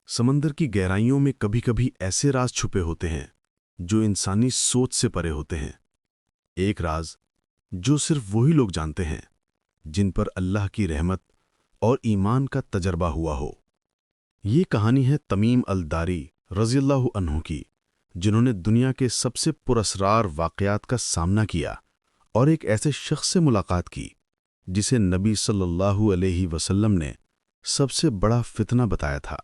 سمندر کی گہرائیوں میں کبھی کبھی ایسے راز چھپے ہوتے ہیں جو انسانی سوچ سے پرے ہوتے ہیں۔ ایک راز جو صرف وہی لوگ جانتے ہیں جن پر اللہ کی رحمت اور ایمان کا تجربہ ہوا ہو۔ یہ کہانی ہے تمیم الداری رضی اللہ عنہ کی، جنہوں نے دنیا کے سب سے پراسرار واقعات کا سامنا کیا اور ایک ایسے شخص سے ملاقات کی جسے نبی صلی اللہ علیہ وسلم نے سب سے بڑا فتنہ بتایا تھا،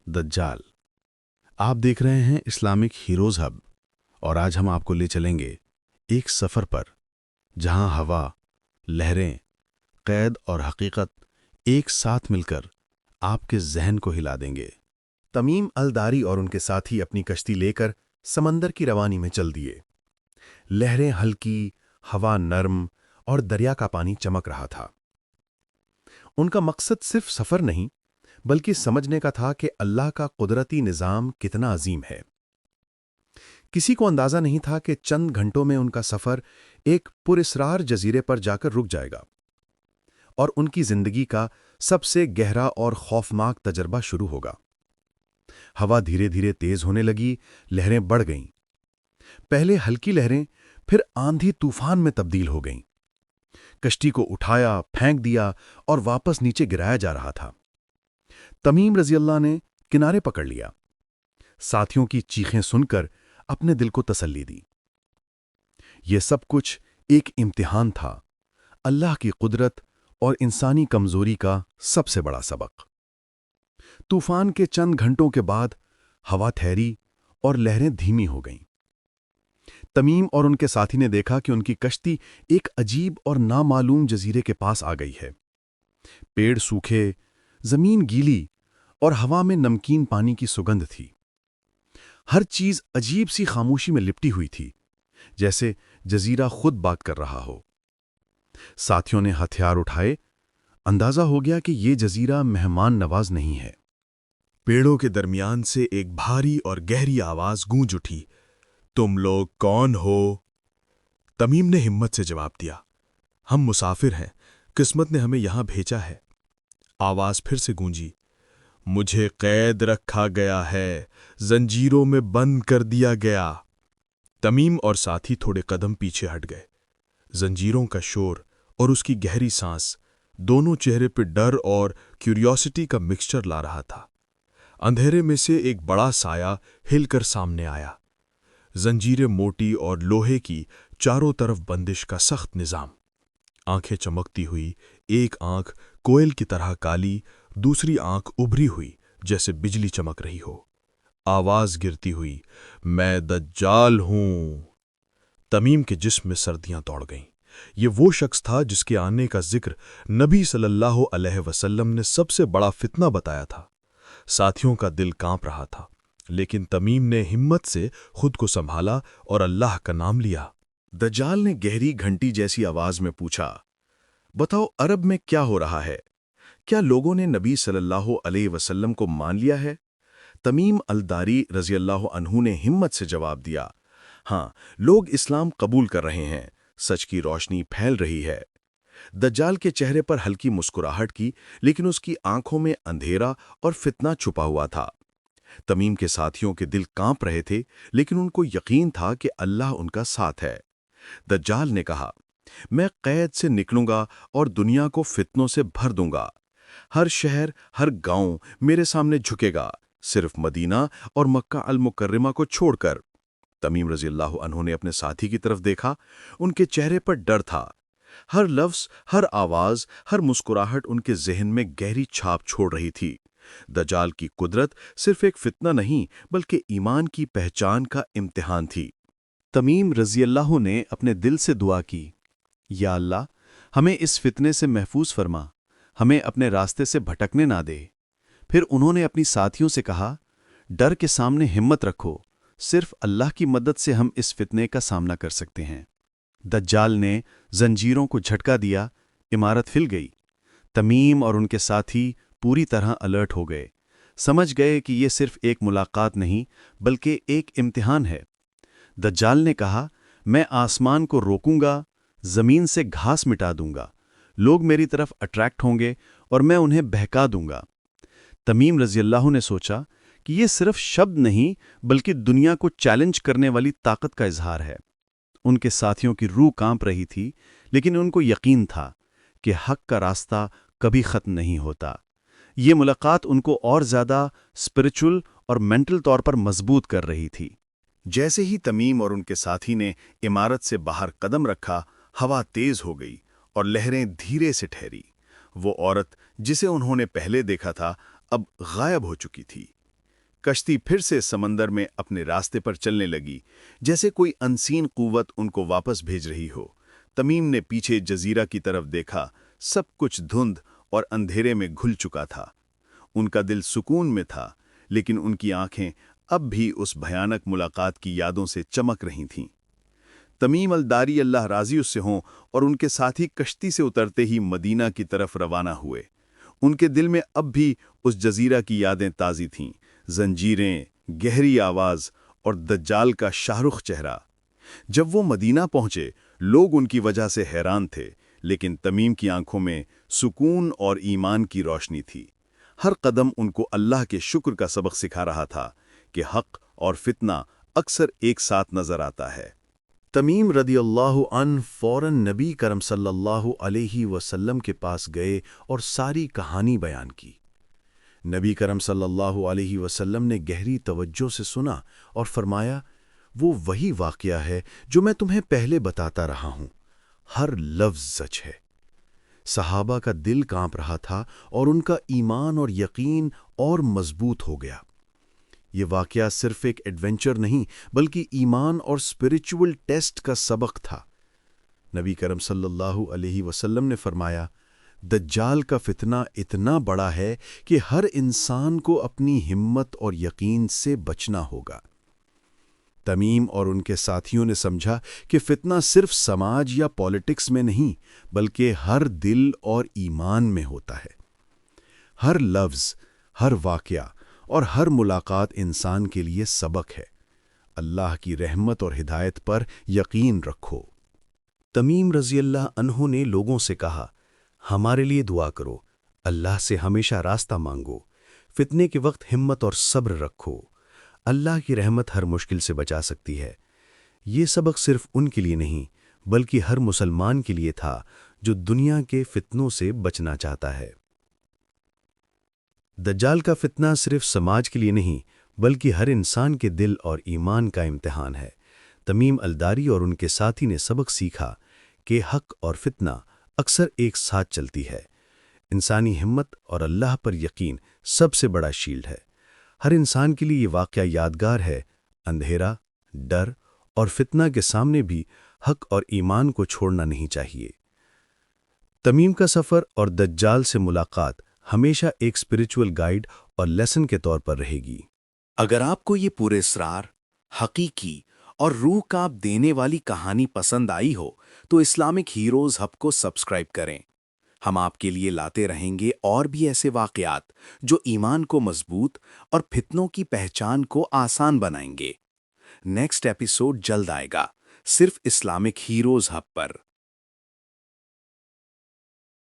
دجال۔ آپ دیکھ رہے ہیں اسلامک ہیروز ہب، اور آج ہم آپ کو لے چلیں گے ایک سفر پر جہاں ہوا، لہریں، قید اور حقیقت ایک ساتھ مل کر آپ کے ذہن کو ہلا دیں گے۔ تمیم الداری اور ان کے ساتھی اپنی کشتی لے کر سمندر کی روانی میں چل دیے۔ لہریں ہلکی، ہوا نرم اور دریا کا پانی چمک رہا تھا۔ ان کا مقصد صرف سفر نہیں بلکہ سمجھنے کا تھا کہ اللہ کا قدرتی نظام کتنا عظیم ہے۔ کسی کو اندازہ نہیں تھا کہ چند گھنٹوں میں ان کا سفر ایک پراسرار جزیرے پر جا کر رک جائے گا اور ان کی زندگی کا سب سے گہرا اور خوفناک تجربہ شروع ہوگا۔ ہوا دھیرے دھیرے تیز ہونے لگی، لہریں بڑھ گئیں۔ پہلے ہلکی لہریں، پھر آندھی طوفان میں تبدیل ہو گئیں۔ کشتی کو اٹھایا، پھینک دیا اور واپس نیچے گرایا جا رہا تھا۔ تمیم رضی اللہ نے کنارے پکڑ لیا، ساتھیوں کی چیخیں سن کر اپنے دل کو تسلی دی۔ یہ سب کچھ ایک امتحان تھا، اللہ کی قدرت اور انسانی کمزوری کا سب سے بڑا سبق۔ طوفان کے چند گھنٹوں کے بعد ہوا ٹھہری اور لہریں دھیمی ہو گئیں۔ تمیم اور ان کے ساتھی نے دیکھا کہ ان کی کشتی ایک عجیب اور نامعلوم جزیرے کے پاس آ گئی ہے۔ پیڑ سوکھے، زمین گیلی اور ہوا میں نمکین پانی کی سگندھ تھی۔ ہر چیز عجیب سی خاموشی میں لپٹی ہوئی تھی، جیسے جزیرہ خود بات کر رہا ہو۔ ساتھیوں نے ہتھیار اٹھائے۔ اندازہ ہو گیا کہ یہ جزیرہ مہمان نواز نہیں ہے۔ پیڑوں کے درمیان سے ایک بھاری اور گہری آواز گونج اٹھی، تم لوگ کون ہو؟ تمیم نے ہمت سے جواب دیا، ہم مسافر ہیں، قسمت نے ہمیں یہاں بھیجا ہے۔ آواز پھر سے گونجی، مجھے قید رکھا گیا ہے، زنجیروں میں بند کر دیا گیا۔ تمیم اور ساتھی تھوڑے قدم پیچھے ہٹ گئے۔ زنجیروں کا شور اور اس کی گہری سانس دونوں چہرے پہ ڈر اور کیوریوسٹی کا مکسچر لا رہا تھا۔ اندھیرے میں سے ایک بڑا سایہ ہل کر سامنے آیا۔ زنجیریں موٹی اور لوہے کی، چاروں طرف بندش کا سخت نظام۔ آنکھیں چمکتی ہوئی، ایک آنکھ کوئل کی طرح کالی، دوسری آنکھ ابھری ہوئی جیسے بجلی چمک رہی ہو۔ آواز گرتی ہوئی، میں دجال ہوں۔ تمیم کے جسم میں سردیاں دوڑ گئیں۔ یہ وہ شخص تھا جس کے آنے کا ذکر نبی صلی اللہ علیہ وسلم نے سب سے بڑا فتنہ بتایا تھا۔ ساتھیوں کا دل کانپ رہا تھا، لیکن تمیم نے ہمت سے خود کو سنبھالا اور اللہ کا نام لیا۔ دجال نے گہری گھنٹی جیسی آواز میں پوچھا، بتاؤ عرب میں کیا ہو رہا ہے؟ کیا لوگوں نے نبی صلی اللہ علیہ وسلم کو مان لیا ہے؟ تمیم الداری رضی اللہ عنہ نے ہمت سے جواب دیا، ہاں، لوگ اسلام قبول کر رہے ہیں، سچ کی روشنی پھیل رہی ہے۔ دجال کے چہرے پر ہلکی مسکراہٹ کی، لیکن اس کی آنکھوں میں اندھیرا اور فتنہ چھپا ہوا تھا۔ تمیم کے ساتھیوں کے دل کانپ رہے تھے، لیکن ان کو یقین تھا کہ اللہ ان کا ساتھ ہے۔ دجال نے کہا، میں قید سے نکلوں گا اور دنیا کو فتنوں سے بھر دوں گا۔ ہر شہر، ہر گاؤں میرے سامنے جھکے گا، صرف مدینہ اور مکہ المکرمہ کو چھوڑ کر۔ تمیم رضی اللہ عنہ نے اپنے ساتھی کی طرف دیکھا، ان کے چہرے پر ڈر تھا۔ ہر لفظ، ہر آواز، ہر مسکراہٹ ان کے ذہن میں گہری چھاپ چھوڑ رہی تھی۔ دجال کی قدرت صرف ایک فتنہ نہیں بلکہ ایمان کی پہچان کا امتحان تھی۔ تمیم رضی اللہ نے اپنے دل سے دعا کی، یا اللہ، ہمیں اس فتنے سے محفوظ فرما، ہمیں اپنے راستے سے بھٹکنے نہ دے۔ پھر انہوں نے اپنی ساتھیوں سے کہا، ڈر کے سامنے ہمت رکھو، صرف اللہ کی مدد سے ہم اس فتنے کا سامنا کر سکتے ہیں۔ دجال نے زنجیروں کو جھٹکا دیا، عمارت ہل گئی۔ تمیم اور ان کے ساتھی پوری طرح الرٹ ہو گئے، سمجھ گئے کہ یہ صرف ایک ملاقات نہیں بلکہ ایک امتحان ہے۔ دجال نے کہا، میں آسمان کو روکوں گا، زمین سے گھاس مٹا دوں گا، لوگ میری طرف اٹریکٹ ہوں گے اور میں انہیں بہکا دوں گا۔ تمیم رضی اللہ نے سوچا کہ یہ صرف شبد نہیں بلکہ دنیا کو چیلنج کرنے والی طاقت کا اظہار ہے۔ ان کے ساتھیوں کی روح کانپ رہی تھی، لیکن ان کو یقین تھا کہ حق کا راستہ کبھی ختم نہیں ہوتا۔ یہ ملاقات ان کو اور زیادہ اسپرچل اور مینٹل طور پر مضبوط کر رہی تھی۔ جیسے ہی تمیم اور ان کے ساتھی نے عمارت سے باہر قدم رکھا، ہوا تیز ہو گئی اور لہریں دھیرے سے ٹھہری۔ وہ عورت جسے انہوں نے پہلے دیکھا تھا اب غائب ہو چکی تھی۔ کشتی پھر سے سمندر میں اپنے راستے پر چلنے لگی، جیسے کوئی انسین قوت ان کو واپس بھیج رہی ہو۔ تمیم نے پیچھے جزیرہ کی طرف دیکھا، سب کچھ دھند اور اندھیرے میں گھل چکا تھا۔ ان کا دل سکون میں تھا، لیکن ان کی آنکھیں اب بھی اس بھیانک ملاقات کی یادوں سے چمک رہی تھیں۔ تمیم الداری اللہ راضی اس سے ہوں اور ان کے ساتھی کشتی سے اترتے ہی مدینہ کی طرف روانہ ہوئے۔ ان کے دل میں اب بھی اس جزیرہ کی یادیں تازی تھیں، زنجیریں، گہری آواز اور دجال کا شاہ رخ چہرہ۔ جب وہ مدینہ پہنچے، لوگ ان کی وجہ سے حیران تھے، لیکن تمیم کی آنکھوں میں سکون اور ایمان کی روشنی تھی۔ ہر قدم ان کو اللہ کے شکر کا سبق سکھا رہا تھا کہ حق اور فتنہ اکثر ایک ساتھ نظر آتا ہے۔ تمیم رضی اللہ عنہ فوراً نبی کرم صلی اللہ علیہ وسلم کے پاس گئے اور ساری کہانی بیان کی۔ نبی کرم صلی اللہ علیہ وسلم نے گہری توجہ سے سنا اور فرمایا، وہ وہی واقعہ ہے جو میں تمہیں پہلے بتاتا رہا ہوں، ہر لفظ سچ ہے۔ صحابہ کا دل کانپ رہا تھا اور ان کا ایمان اور یقین اور مضبوط ہو گیا۔ یہ واقعہ صرف ایک ایڈونچر نہیں بلکہ ایمان اور اسپرچول ٹیسٹ کا سبق تھا۔ نبی کرم صلی اللہ علیہ وسلم نے فرمایا، دجال کا فتنہ اتنا بڑا ہے کہ ہر انسان کو اپنی ہمت اور یقین سے بچنا ہوگا۔ تمیم اور ان کے ساتھیوں نے سمجھا کہ فتنہ صرف سماج یا پالیٹکس میں نہیں بلکہ ہر دل اور ایمان میں ہوتا ہے۔ ہر لفظ، ہر واقعہ اور ہر ملاقات انسان کے لیے سبق ہے۔ اللہ کی رحمت اور ہدایت پر یقین رکھو۔ تمیم رضی اللہ عنہ نے لوگوں سے کہا، ہمارے لیے دعا کرو، اللہ سے ہمیشہ راستہ مانگو، فتنے کے وقت ہمت اور صبر رکھو۔ اللہ کی رحمت ہر مشکل سے بچا سکتی ہے۔ یہ سبق صرف ان کے لیے نہیں بلکہ ہر مسلمان کے لیے تھا جو دنیا کے فتنوں سے بچنا چاہتا ہے۔ دجال کا فتنہ صرف سماج کے لیے نہیں بلکہ ہر انسان کے دل اور ایمان کا امتحان ہے۔ تمیم الداری اور ان کے ساتھی نے سبق سیکھا کہ حق اور فتنہ اکثر ایک ساتھ چلتی ہے۔ انسانی ہمت اور اللہ پر یقین سب سے بڑا شیلڈ ہے۔ ہر انسان کے لیے یہ واقعہ یادگار ہے، اندھیرا، ڈر اور فتنہ کے سامنے بھی حق اور ایمان کو چھوڑنا نہیں چاہیے۔ تمیم کا سفر اور دجال سے ملاقات ہمیشہ ایک اسپرچول گائیڈ اور لیسن کے طور پر رہے گی۔ اگر آپ کو یہ پورے اسرار، حقیقی اور روح کانپ دینے والی کہانی پسند آئی ہو تو اسلامک ہیروز ہب کو سبسکرائب کریں۔ ہم آپ کے لیے لاتے رہیں گے اور بھی ایسے واقعات جو ایمان کو مضبوط اور فتنوں کی پہچان کو آسان بنائیں گے۔ نیکسٹ ایپیسوڈ جلد آئے گا، صرف اسلامک ہیروز ہب پر۔